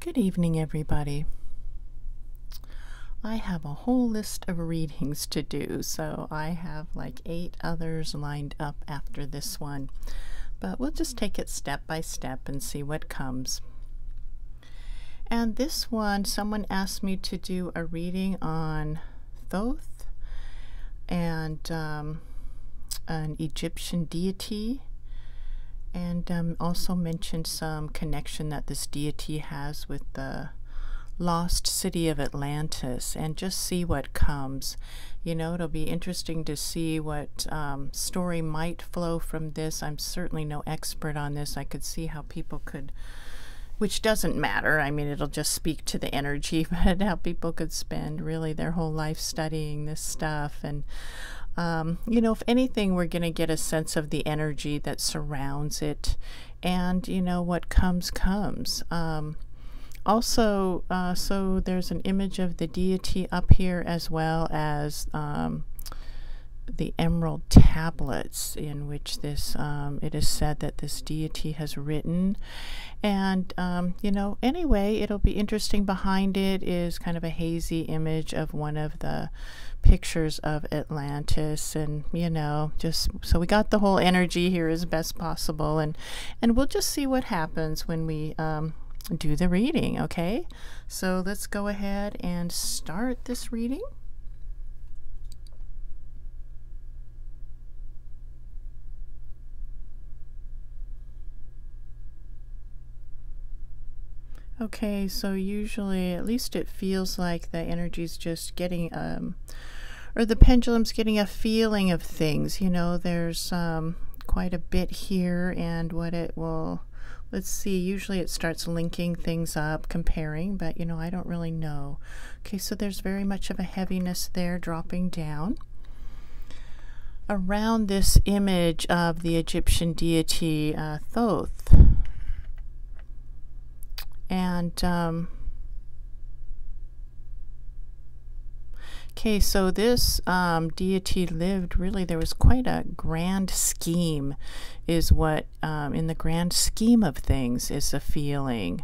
Good evening, everybody. I have a whole list of readings to do, so I have like 8 others lined up after this one. But we'll just take it step by step and see what comes. And this one, someone asked me to do a reading on Thoth and an Egyptian deity, and also mentioned some connection that this deity has with the lost city of Atlantis, and just see what comes. You know, it'll be interesting to see what story might flow from this. I'm certainly no expert on this. I could see how people could, which doesn't matter, I mean, it'll just speak to the energy, but how people could spend really their whole life studying this stuff. And you know, if anything, we're going to get a sense of the energy that surrounds it, and you know, what comes. Also, so there's an image of the deity up here, as well as the emerald tablets in which this it is said that this deity has written. And you know, anyway, it'll be interesting. Behind it is kind of a hazy image of one of the pictures of Atlantis, and you know, just so we got the whole energy here as best possible, and we'll just see what happens when we do the reading. Okay, so let's go ahead and start this reading. Okay, so usually, at least it feels like the energy's just getting, or the pendulum's getting a feeling of things. You know, there's quite a bit here, and what it will, let's see, usually it starts linking things up, comparing, but you know, I don't really know. Okay, so there's very much of a heaviness there dropping down. Around this image of the Egyptian deity Thoth. And okay, so this deity lived, really there was quite a grand scheme, is what in the grand scheme of things is a feeling.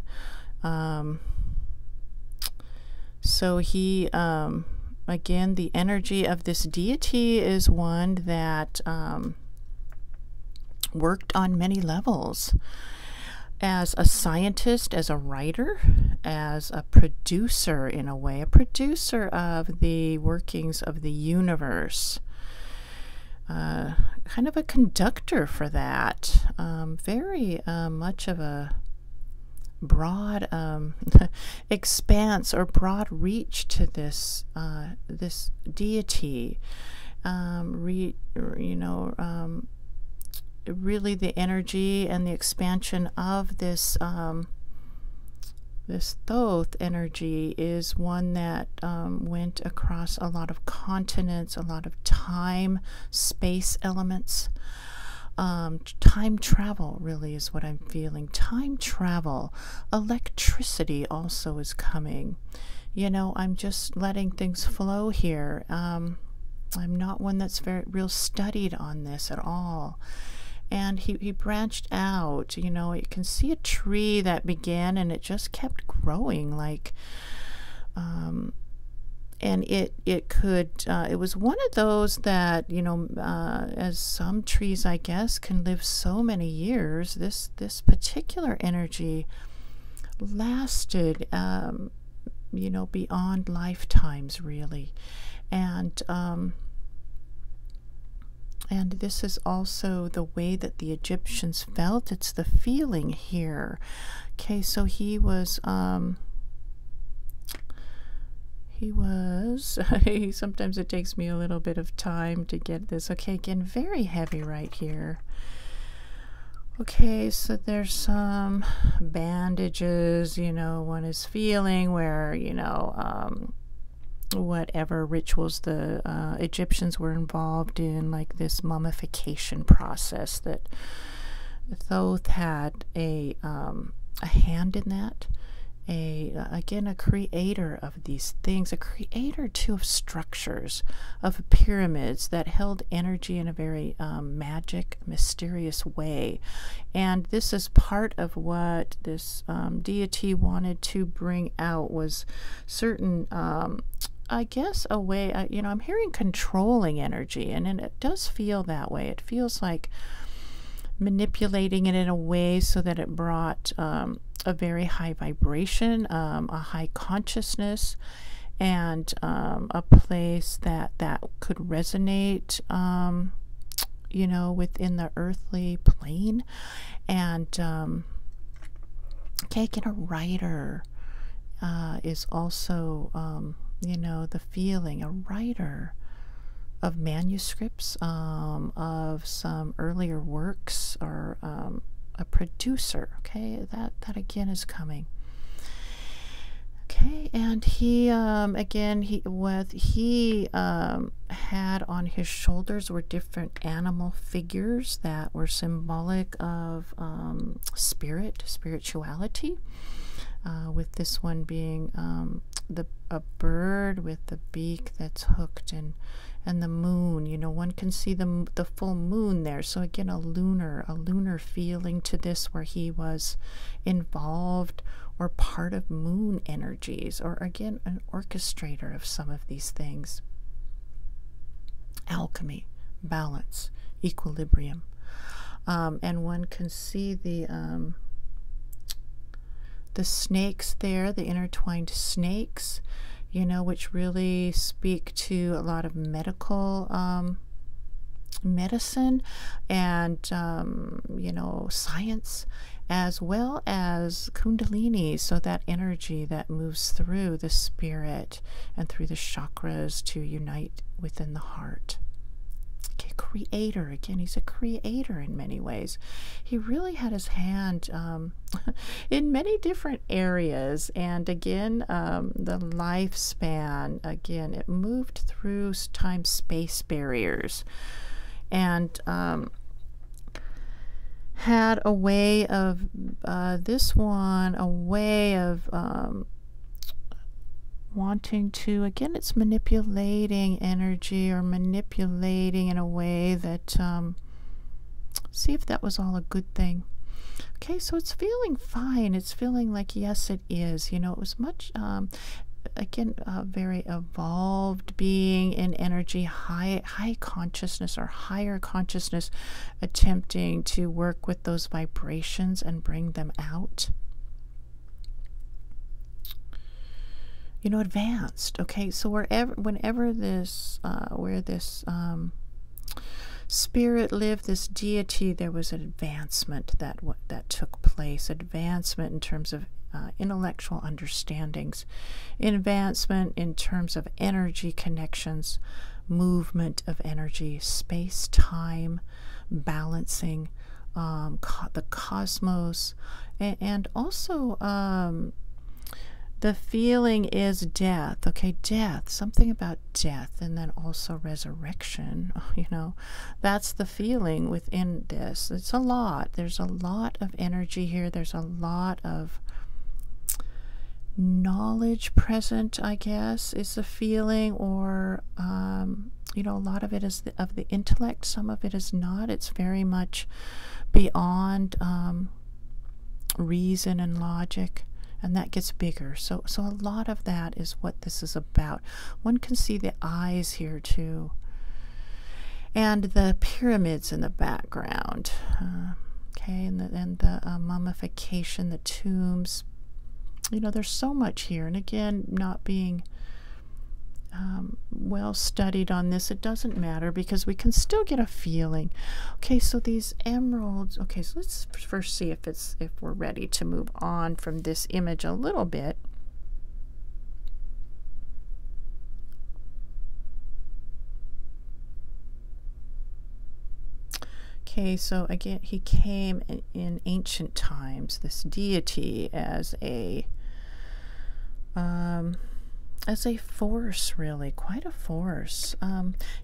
So he again, the energy of this deity is one that worked on many levels. As a scientist, as a writer, as a producer, in a way, a producer of the workings of the universe, kind of a conductor for that, very much of a broad expanse or broad reach to this this deity. You know, really the energy and the expansion of this this Thoth energy is one that went across a lot of continents, a lot of time, space elements. Time travel really is what I'm feeling. Time travel. Electricity also is coming. You know, I'm just letting things flow here. I'm not one that's very real studied on this at all. And he branched out. You know, you can see a tree that began and it just kept growing, like, and it could, it was one of those that, you know, as some trees, I guess, can live so many years, this particular energy lasted, you know, beyond lifetimes, really. And this is also the way that the Egyptians felt. It's the feeling here. Okay, so he was sometimes it takes me a little bit of time to get this. Okay, again, very heavy right here. Okay, so there's some bandages, you know, one is feeling where, you know, whatever rituals the Egyptians were involved in, like this mummification process, that Thoth had a hand in that, again, a creator of these things, a creator too of structures, of pyramids that held energy in a very magic, mysterious way. And this is part of what this deity wanted to bring out, was certain I guess a way, I'm hearing controlling energy, and it does feel that way. It feels like manipulating it in a way so that it brought a very high vibration, a high consciousness, and a place that could resonate, within the earthly plane. And again, a writer is also, the feeling, a writer of manuscripts, of some earlier works, or a producer. Okay, that again is coming. Okay, and he again, what he had on his shoulders were different animal figures that were symbolic of spirituality. With this one being a bird with the beak that's hooked, and the moon. One can see the full moon there. So again, a lunar feeling to this, where he was involved or part of moon energies, or again, an orchestrator of some of these things. Alchemy, balance, equilibrium. And one can see the snakes there, the intertwined snakes, which really speak to a lot of medical medicine and, science, as well as kundalini, so that energy that moves through the spirit and through the chakras to unite within the heart. Okay, creator, again, he's a creator in many ways. He really had his hand in many different areas, and again, the lifespan, again, it moved through time-space barriers, and had a way of, this one, a way of wanting to, again, it's manipulating energy, or manipulating in a way that, see if that was all a good thing. Okay, so it's feeling fine. It's feeling like, yes, it is. It was much, again, a very evolved being in energy, high consciousness, or higher consciousness, attempting to work with those vibrations and bring them out. Advanced. Okay, so whenever this, where this spirit lived, this deity, there was an advancement that took place. Advancement in terms of intellectual understandings, advancement in terms of energy connections, movement of energy, space, time, balancing, the cosmos, and also the feeling is death. Okay, death, something about death, and then also resurrection. That's the feeling within this. It's a lot. There's a lot of energy here. There's a lot of knowledge present, I guess, is the feeling, or a lot of it is of the intellect. Some of it is not. It's very much beyond reason and logic. And that gets bigger. So a lot of that is what this is about. One can see the eyes here too, and the pyramids in the background. Okay, and the mummification, the tombs. There's so much here. And again, not being well studied on this, it doesn't matter, because we can still get a feeling. Okay, so these emeralds. Okay, so let's first see if we're ready to move on from this image a little bit. Okay, so again, he came in ancient times, this deity, as a force, really, quite a force.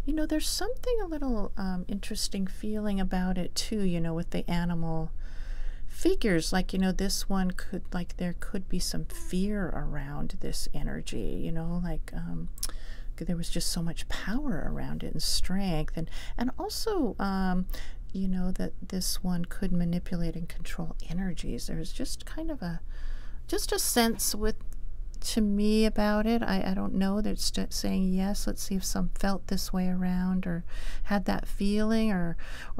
There's something a little interesting feeling about it too, with the animal figures like, you know, this one could, like, there could be some fear around this energy, you know, like there was just so much power around it and strength, and also you know, that this one could manipulate and control energies. There's just kind of a sense with, to me, about it. I don't know, they're saying yes. Let's see if some felt this way around or had that feeling, or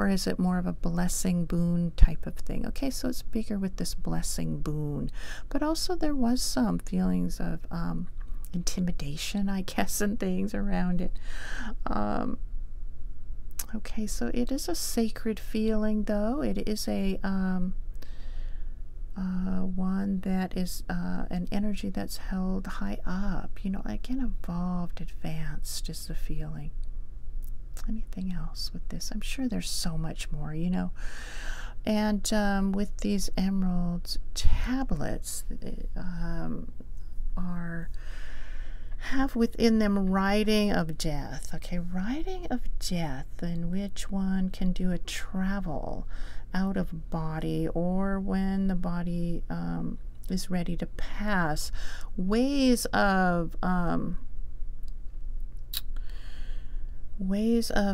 is it more of a blessing boon type of thing. Okay, so it's bigger with this blessing boon, but also there was some feelings of intimidation, I guess, and things around it. Okay, so it is a sacred feeling, though. It is a one that is an energy that's held high up, you know, again, evolved, advanced is the feeling. Anything else with this? I'm sure there's so much more, you know. And with these emerald tablets, have within them writing of death. Okay, writing of death, in which one can do a travel out of body, or when the body is ready to pass. Ways of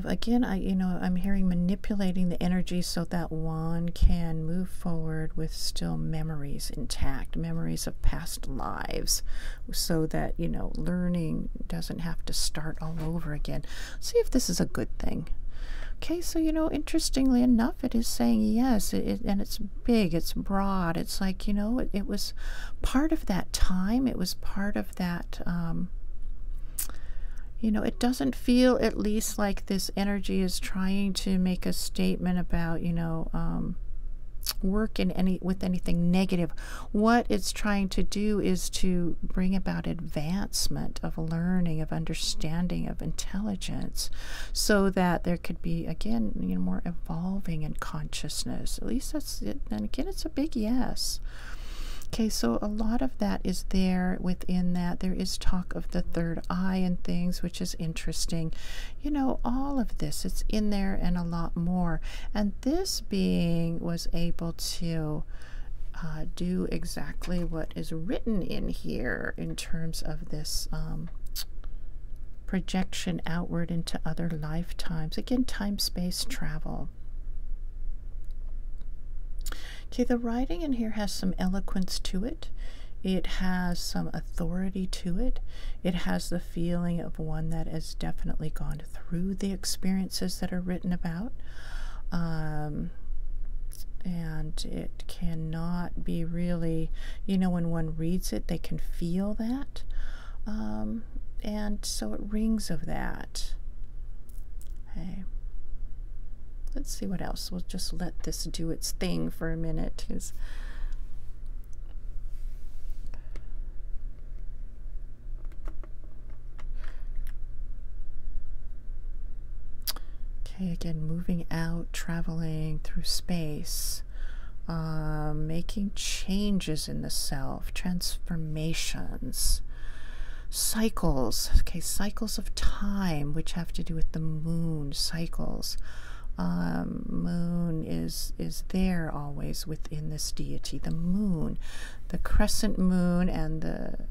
again, I'm hearing manipulating the energy so that one can move forward with still memories intact, memories of past lives, so that, you know, learning doesn't have to start all over again. See if this is a good thing. Okay, so, you know, interestingly enough, it is saying yes, and it's big, it's broad. It's like, you know, it was part of that time. It was part of that, you know, it doesn't feel, at least, like this energy is trying to make a statement about, you know, work with anything negative. What it's trying to do is to bring about advancement of learning, of understanding, of intelligence, so that there could be, again, you know, more evolving in consciousness. At least that's it. And again, it's a big yes. Okay, so a lot of that is there within that. There is talk of the third eye and things, which is interesting. You know, all of this, it's in there and a lot more. And this being was able to do exactly what is written in here in terms of this projection outward into other lifetimes. Again, time-space travel. Okay, the writing in here has some eloquence to it. It has some authority to it. It has the feeling of one that has definitely gone through the experiences that are written about. And it cannot be really, you know, when one reads it, they can feel that. And so it rings of that. Okay. Let's see what else. We'll just let this do its thing for a minute. Okay, again, moving out, traveling through space, making changes in the self, transformations, cycles. Okay, cycles of time, which have to do with the moon cycles. Moon is there always within this deity. The moon, the crescent moon, and the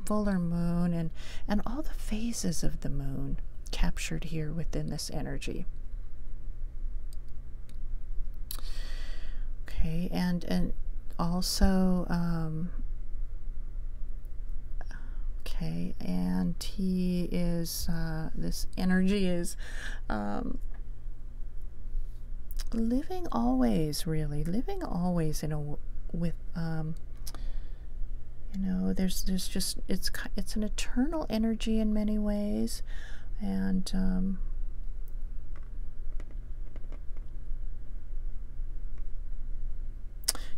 fuller moon, and all the phases of the moon captured here within this energy. Okay, and also okay, and he is this energy is living always, really living always in a with you know, there's just it's an eternal energy in many ways, and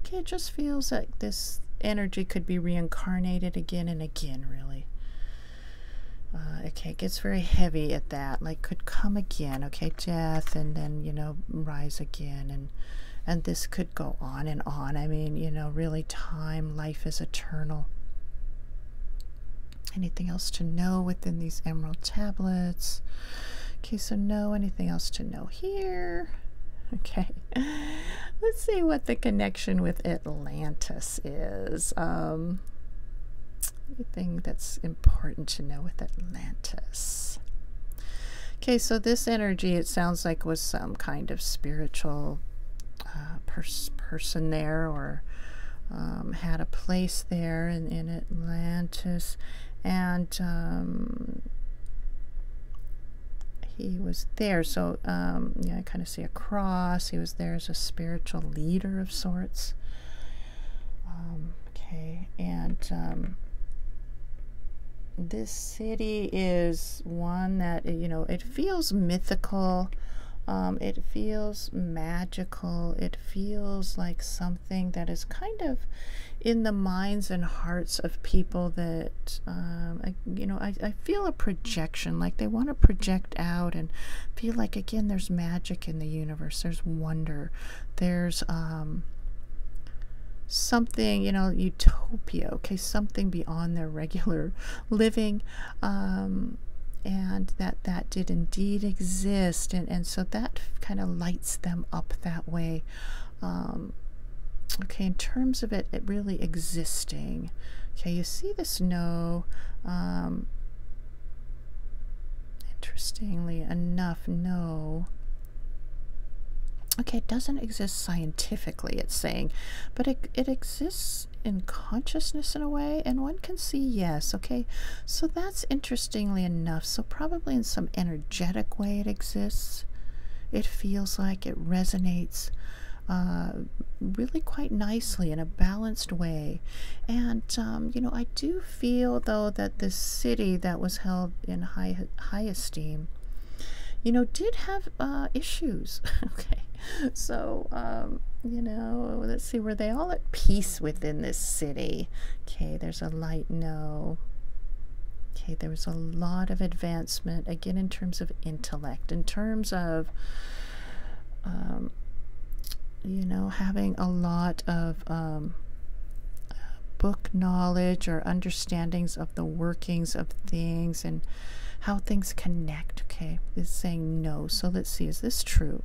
okay, it just feels like this energy could be reincarnated again and again, really. Okay, it gets very heavy at that, like could come again, okay, death, and then, you know, rise again, and this could go on and on. I mean, you know, really time, life is eternal. Anything else to know within these emerald tablets? Okay, so no, anything else to know here? Okay. Let's see what the connection with Atlantis is. Anything that's important to know with Atlantis. Okay, so this energy, it sounds like, was some kind of spiritual person there, or had a place there in Atlantis, and he was there. So yeah, I kind of see a cross. He was there as a spiritual leader of sorts. Okay, and this city is one that, you know, it feels mythical. It feels magical. It feels like something that is kind of in the minds and hearts of people that, you know, I feel a projection, like they want to project out and feel like, again, there's magic in the universe. There's wonder. There's something, you know, utopia, okay, something beyond their regular living. And that did indeed exist, and so that kind of lights them up that way. Okay, in terms of it really existing, okay, you see this no, interestingly enough, no, okay, it doesn't exist scientifically, it's saying, but it exists in consciousness in a way, and one can see yes. Okay, so that's interestingly enough. So probably in some energetic way it exists. It feels like it resonates really quite nicely in a balanced way. And you know, I do feel though that this city that was held in high esteem, you know, did have issues. Okay, so you know, let's see, were they all at peace within this city? Okay, there's a light no. Okay, there was a lot of advancement, again, in terms of intellect, in terms of you know, having a lot of book knowledge or understandings of the workings of things and how things connect. Okay, it's saying no. So let's see, is this true?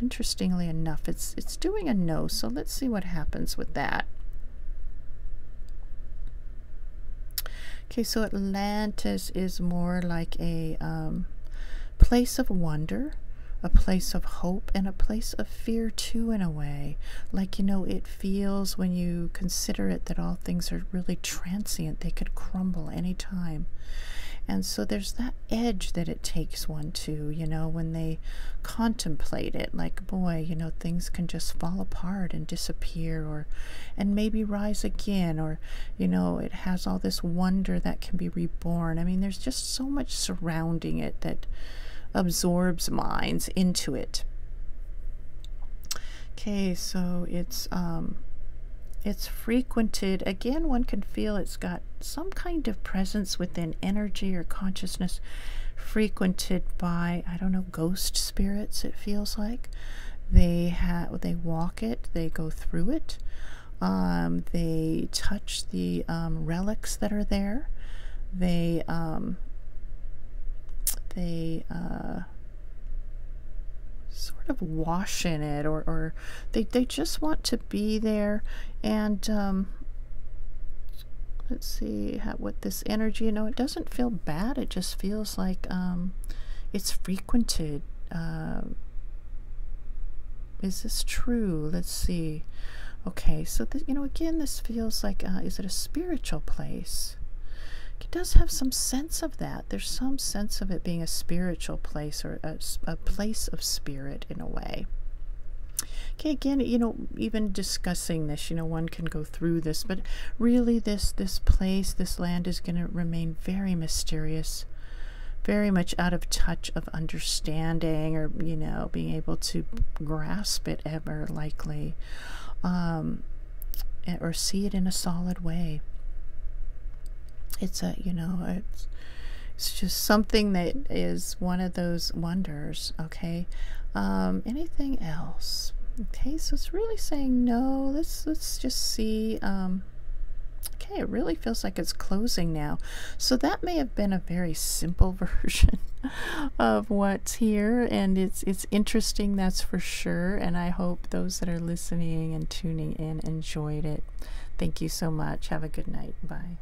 Interestingly enough, it's doing a no. So let's see what happens with that. Okay, so Atlantis is more like a place of wonder, a place of hope, and a place of fear too, in a way. Like, you know, it feels, when you consider it, that all things are really transient. They could crumble anytime. And so there's that edge that it takes one to, you know, when they contemplate it, like, boy, you know, things can just fall apart and disappear, or and maybe rise again, or, you know, it has all this wonder that can be reborn. I mean, there's just so much surrounding it that absorbs minds into it. Okay, so it's frequented, again, one can feel it's got some kind of presence within energy or consciousness, frequented by, I don't know, ghost spirits, it feels like. They walk it, they go through it, they touch the relics that are there, they sort of wash in it, or they just want to be there. And let's see what this energy, you know, it doesn't feel bad, it just feels like it's frequented. Is this true? Let's see. Okay, so you know, again, this feels like, is it a spiritual place? It does have some sense of that. There's some sense of it being a spiritual place, or a place of spirit in a way. Okay, again, you know, even discussing this, you know, one can go through this, but really this place, this land is going to remain very mysterious, very much out of touch of understanding, or, you know, being able to grasp it ever likely, or see it in a solid way. It's a, you know, it's just something that is one of those wonders. Okay, anything else? Okay, so it's really saying no. Let's just see. Okay, it really feels like it's closing now. So that may have been a very simple version of what's here, and it's interesting, that's for sure, and I hope those that are listening and tuning in enjoyed it. Thank you so much. Have a good night. Bye.